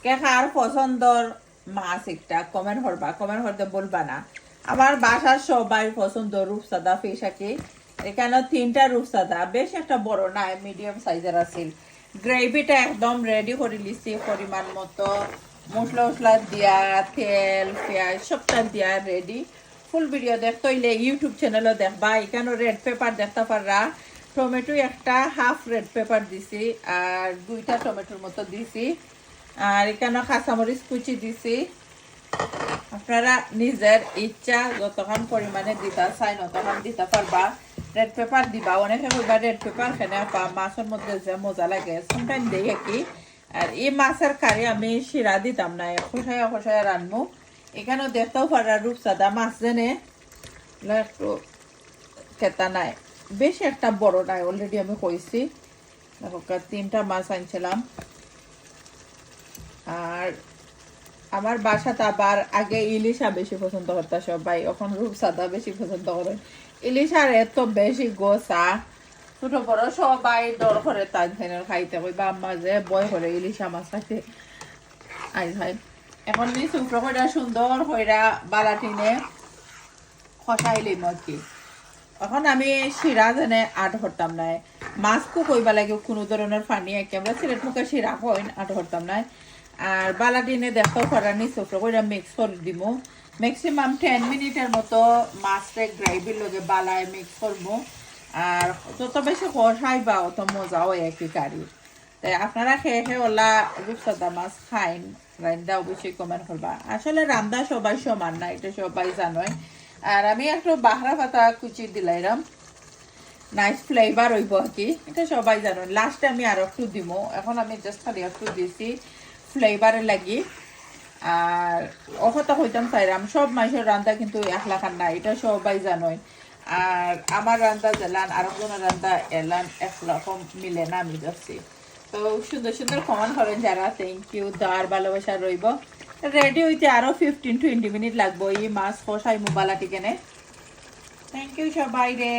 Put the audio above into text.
কে কার পছন্দর মাছ একটা কমেন্ট করবা, কমেন্ট করতে বলবা না। আমার বাসার সবাই পছন্দ রূপসাদা ফিশ আকি। এখানে 3টা রূপসাদা, বেশ একটা বড় না, মিডিয়াম সাইজের আছিল। গ্রেভিটা একদম রেডি করে লিছি পরিমাণ মতো, মশলা মশলা দিয়া, তেল পেঁয়াজ সবটা দিয়া রেডি। ফুল ভিডিও দেখতে হইলে ইউটিউব চ্যানেলও দেখবা। এখানে রেড পেপার দেখতে পাররা, টমেটো একটা হাফ রেড পেপার দিছি, আর 2টা টমেটোর মতো দিছি, আর এখানে কাঁচামরিচ কুচি দিছি। আপনারা নিজের ইচ্ছা যতক্ষণ পরিমাণে দিতে চাই ততক্ষণ দিতে পারবা। রেড পেপার দিবা, অনেকে কইবা রেড পেপার খেনে মাছের মধ্যে যে মজা লাগে, সামটাইম দেই কি। আর এই মাছের কারি আমি শিরা দিতাম না, খসাইয়া খসাইয়া রানবো। এখানেও দেখতেও পারা রূপসাদা মাছ জেনে একটু খেতা নাই, বেশি একটা বড় নাই, অলরেডি আমি কইছি। দেখো 3টা মাছ আনছিলাম। আর আমার বাসাতে আবার আগে ইলিশা বেশি পছন্দ করতে সবাই, এখন রূপসাদা বেশি পছন্দ করে। ইলিশার এত বেশি গোসা, ছোট বড় সবাই দর করে তার খাইতে কইবা আম্মা যে বয় করে ইলিশা মাছ খাইতে আই ভাই। এখন নি শুক্র কইরা সুন্দর কইরা বালাটিনে খসাইলি মতি। এখন আমি শিরা জেনে আট হরতাম নাই, মাছকো কইবা লাগে কোনো ধরনের পানি একে আমরা সিলেট মুখে শিরা কইন আট হরতাম নাই। আর বালাদিনে দেখাও করানি ছোটো করে মিক্স করে দিব, ম্যাক্সিমাম 10 মিনিটের মতো মাছটা গ্রেভির লগে বালায় মিক্স করবো। আর যত বেশি কষাইবা অত মজা হয় একই কারি। তাই আপনারা খেয়ে খেয়ে ওলা রূপসাদা মাছ খাইন, রান্দা অবশ্যই কমেন্ট করবা। আসলে রান্দা সবাই সমান না, এটা সবাই জানোই। আর আমি একটু বাহরা পাতা কুচি দিলাইরাম, নাইস ফ্লেভার হইব আর কি, এটা সবাই জানো। লাস্টে আমি আর একটু দিব, এখন আমি জাস্ট খালি একটু দিছি ফ্লেভারে লাগি। আর অকথা হইতাম চাইরাম সব মানুষের রান্না কিন্তু এক লাখান না, এটা সবাই জানোই। আর আমার রান্না জেলান আর একজনের রান্না এলান একরকম মিলে না, আমি যাচ্ছি। তো সুন্দর সুন্দর কমেন্ট করেন যারা, থ্যাংক ইউ, দেওয়ার ভালোবাসা রইব। রেডি হইতে আরো 15-20 মিনিট লাগবো এই মাছ কষাই মোবালাটি কেনে। থ্যাংক ইউ সবাই রে।